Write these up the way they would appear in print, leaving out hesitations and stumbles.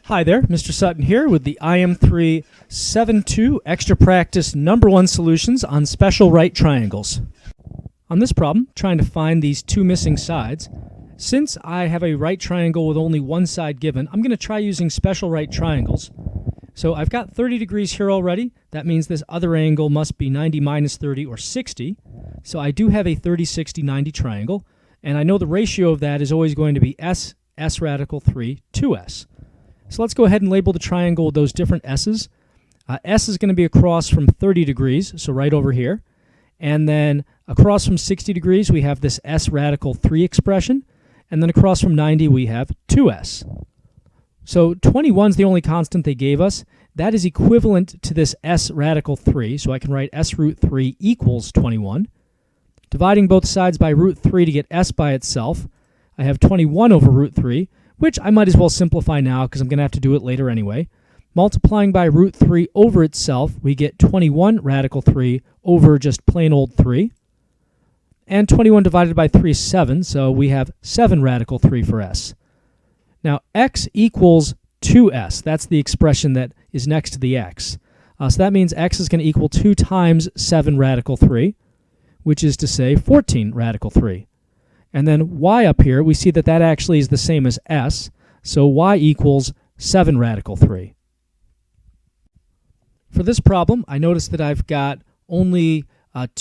Hi there, Mr. Sutton here with the IM372 Extra Practice #1 solutions on special right triangles. On this problem, trying to find these two missing sides, since I have a right triangle with only one side given, I'm going to try using special right triangles. So I've got 30 degrees here already. That means this other angle must be 90 minus 30 or 60. So I do have a 30, 60, 90 triangle, and I know the ratio of that is always going to be S radical 3, 2S. So let's go ahead and label the triangle with those different S's. S is going to be across from 30 degrees, so right over here. And then across from 60 degrees, we have this S radical 3 expression. And then across from 90, we have 2S. So 21 is the only constant they gave us. That is equivalent to this S radical 3, so I can write S root 3 equals 21. Dividing both sides by root 3 to get S by itself, I have 21 over root 3, which I might as well simplify now because I'm going to have to do it later anyway. Multiplying by root 3 over itself, we get 21 radical 3 over just plain old 3. And 21 divided by 3 is 7, so we have 7 radical 3 for S. Now, x equals 2s. That's the expression that is next to the x. So that means x is going to equal 2 times 7 radical 3, which is to say 14 radical 3. And then y up here, we see that that actually is the same as s, so y equals 7 radical 3. For this problem, I notice that I've got only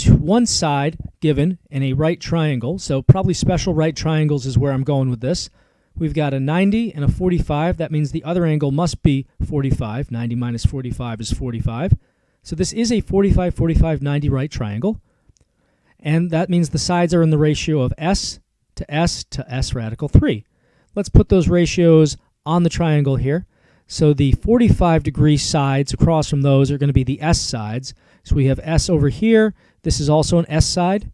one side given in a right triangle, so probably special right triangles is where I'm going with this. We've got a 90 and a 45. That means the other angle must be 45. 90 minus 45 is 45. So this is a 45, 45, 90 right triangle. And that means the sides are in the ratio of S to S to S radical 3. Let's put those ratios on the triangle here. So the 45 degree sides across from those are going to be the S sides. So we have S over here. This is also an S side.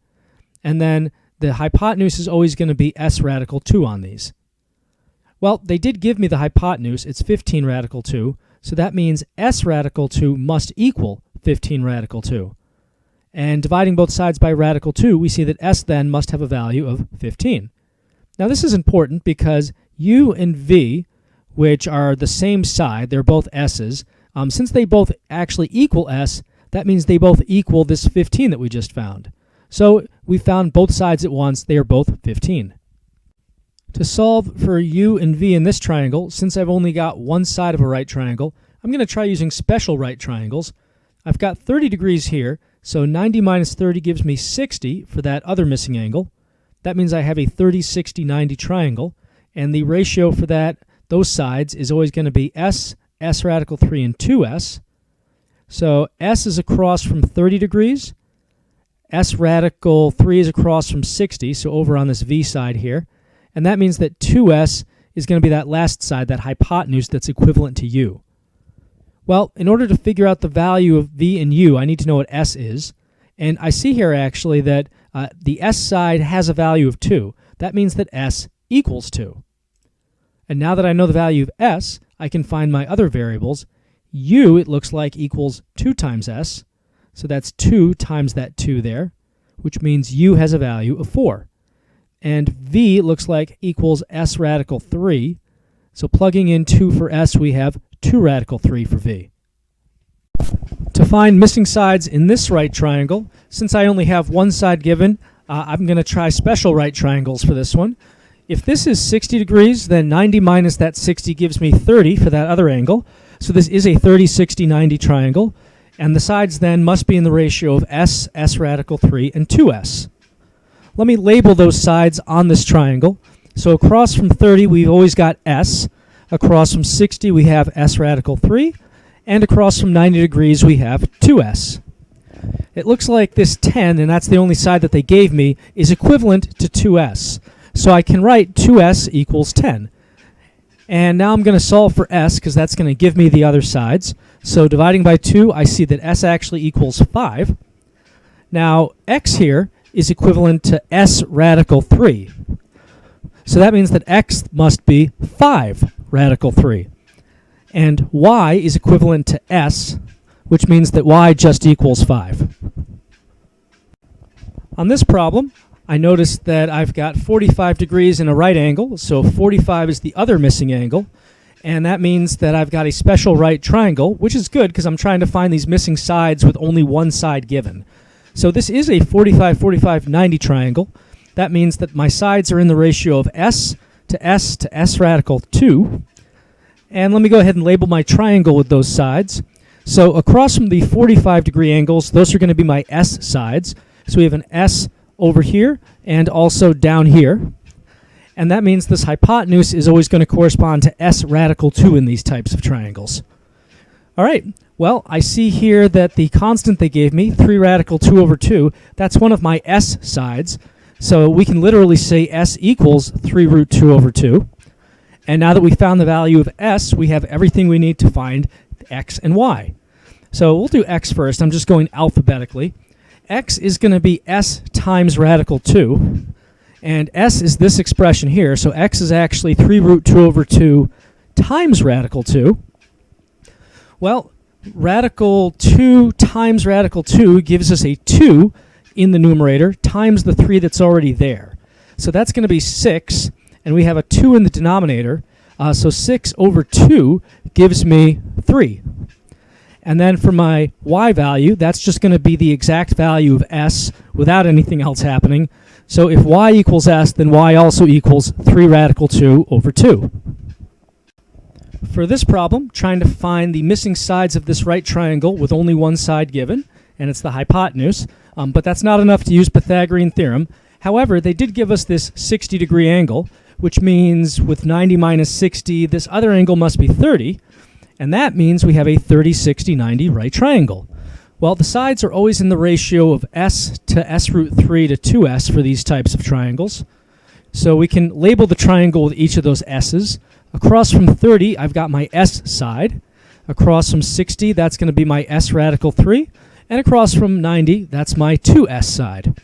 And then the hypotenuse is always going to be S radical 2 on these. Well, they did give me the hypotenuse. It's 15 radical 2. So that means S radical 2 must equal 15 radical 2. And dividing both sides by radical 2, we see that S then must have a value of 15. Now this is important because U and V, which are the same side, they're both S's, since they both actually equal S, that means they both equal this 15 that we just found. So we found both sides at once, they are both 15. To solve for U and V in this triangle, since I've only got one side of a right triangle, I'm going to try using special right triangles. I've got 30 degrees here, so 90 minus 30 gives me 60 for that other missing angle. That means I have a 30, 60, 90 triangle, and the ratio for those sides is always going to be S, S radical 3, and 2S. So S is across from 30 degrees. S radical 3 is across from 60, so over on this V side here. And that means that 2S is going to be that last side, that hypotenuse that's equivalent to U. Well, in order to figure out the value of V and U, I need to know what S is. And I see here actually that the S side has a value of 2. That means that S equals 2. And now that I know the value of S, I can find my other variables. U, it looks like, equals 2 times S. So that's 2 times that 2 there, which means U has a value of 4. And V looks like equals S radical 3. So plugging in 2 for S, we have 2 radical 3 for V. To find missing sides in this right triangle, since I only have one side given, I'm going to try special right triangles for this one. If this is 60 degrees, then 90 minus that 60 gives me 30 for that other angle. So this is a 30, 60, 90 triangle. And the sides then must be in the ratio of S, S radical 3, and 2S. Let me label those sides on this triangle. So across from 30, we've always got S. Across from 60, we have S radical 3. And across from 90 degrees, we have 2S. It looks like this 10, and that's the only side that they gave me, is equivalent to 2S. So I can write 2S equals 10. And now I'm going to solve for S, because that's going to give me the other sides. So dividing by 2, I see that S actually equals 5. Now, X here is equivalent to S radical 3. So that means that X must be 5 radical 3. And Y is equivalent to S, which means that Y just equals 5. On this problem, I noticed that I've got 45 degrees in a right angle, so 45 is the other missing angle. And that means that I've got a special right triangle, which is good because I'm trying to find these missing sides with only one side given. So this is a 45, 45, 90 triangle. That means that my sides are in the ratio of s to s radical 2. And let me go ahead and label my triangle with those sides. So across from the 45 degree angles, those are going to be my s sides. So we have an s over here and also down here. And that means this hypotenuse is always going to correspond to s radical 2 in these types of triangles. All right, well, I see here that the constant they gave me, 3 radical 2 over 2, that's one of my s sides. So we can literally say s equals 3 root 2 over 2. And now that we found the value of s, we have everything we need to find x and y. So we'll do x first. I'm just going alphabetically. X is going to be s times radical 2. And s is this expression here, so x is actually 3 root 2 over 2 times radical 2. Well, radical 2 times radical 2 gives us a 2 in the numerator times the 3 that's already there. So that's going to be 6, and we have a 2 in the denominator, so 6 over 2 gives me 3. And then for my y value, that's just going to be the exact value of s without anything else happening. So if y equals s, then y also equals 3 radical 2 over 2. For this problem, trying to find the missing sides of this right triangle with only one side given, and it's the hypotenuse, but that's not enough to use Pythagorean theorem. However, they did give us this 60 degree angle, which means with 90 minus 60, this other angle must be 30, and that means we have a 30, 60, 90 right triangle. Well, the sides are always in the ratio of s to s root 3 to 2s for these types of triangles. So we can label the triangle with each of those s's. Across from 30, I've got my s side. Across from 60, that's going to be my s radical 3. And across from 90, that's my 2s side.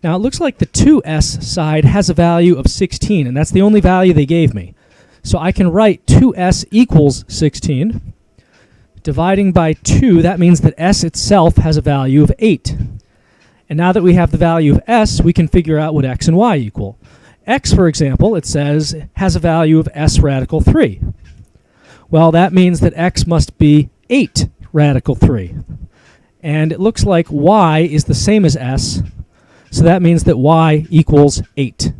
Now, it looks like the 2s side has a value of 16, and that's the only value they gave me. So I can write 2s equals 16. Dividing by 2, that means that s itself has a value of 8. And now that we have the value of s, we can figure out what x and y equal. X, for example, it says, has a value of s radical 3. Well, that means that x must be 8 radical 3. And it looks like y is the same as s, so that means that y equals 8.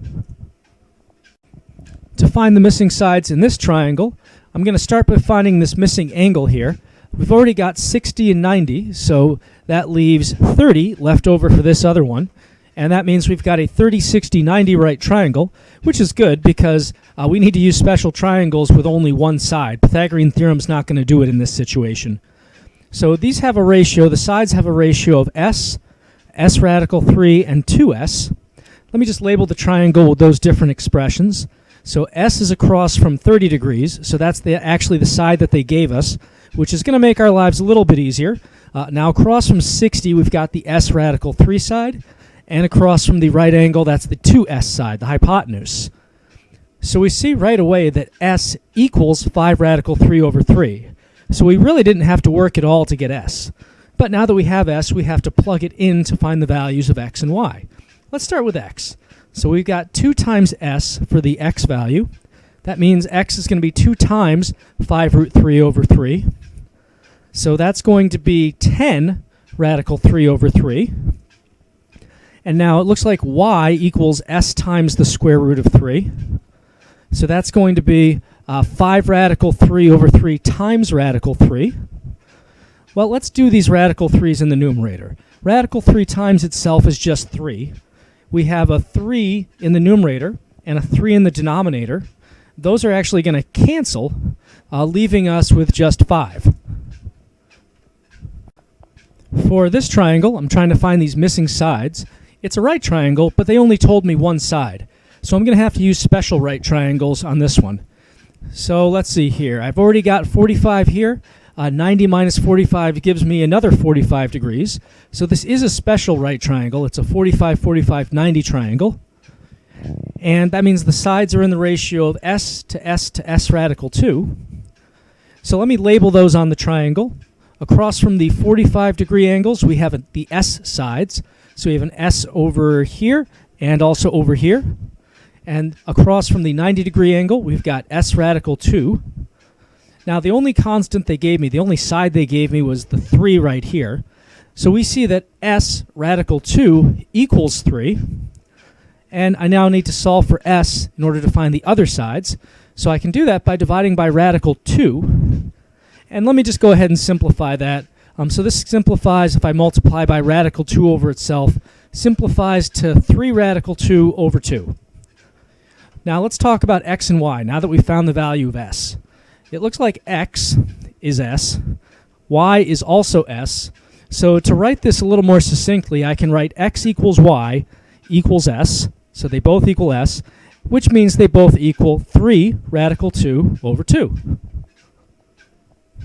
To find the missing sides in this triangle, I'm going to start by finding this missing angle here. We've already got 60 and 90, so that leaves 30 left over for this other one. And that means we've got a 30, 60, 90 right triangle, which is good because we need to use special triangles with only one side. Pythagorean theorem's not going to do it in this situation. So these have a ratio, the sides have a ratio of s radical 3, and 2s. Let me just label the triangle with those different expressions. So s is across from 30 degrees, so that's actually the side that they gave us, which is going to make our lives a little bit easier. Now across from 60, we've got the s radical 3 side, and across from the right angle, that's the 2s side, the hypotenuse. So we see right away that s equals 5 radical 3 over 3. So we really didn't have to work at all to get s. But now that we have s, we have to plug it in to find the values of x and y. Let's start with x. So we've got 2 times s for the x value. That means x is going to be 2 times 5 root 3 over 3. So that's going to be 10 radical 3 over 3. And now it looks like y equals s times the square root of 3. So that's going to be 5 radical 3 over 3 times radical 3. Well, let's do these radical 3's in the numerator. Radical 3 times itself is just 3. We have a 3 in the numerator and a 3 in the denominator. Those are actually going to cancel, leaving us with just 5. For this triangle, I'm trying to find these missing sides. It's a right triangle, but they only told me one side. So I'm going to have to use special right triangles on this one. So let's see here. I've already got 45 here. 90 minus 45 gives me another 45 degrees. So this is a special right triangle. It's a 45, 45, 90 triangle. And that means the sides are in the ratio of s to s radical 2. So let me label those on the triangle. Across from the 45 degree angles, we have the s sides. So we have an s over here and also over here. And across from the 90 degree angle, we've got s radical 2. Now, the only constant they gave me, the only side they gave me was the 3 right here. So we see that s radical 2 equals 3. And I now need to solve for s in order to find the other sides. So I can do that by dividing by radical 2. And let me just go ahead and simplify that. So this simplifies, if I multiply by radical 2 over itself, simplifies to 3 radical 2 over 2. Now let's talk about x and y, now that we've found the value of s. It looks like x is s, y is also s. So to write this a little more succinctly, I can write x equals y equals s, so they both equal s, which means they both equal 3 radical 2 over 2.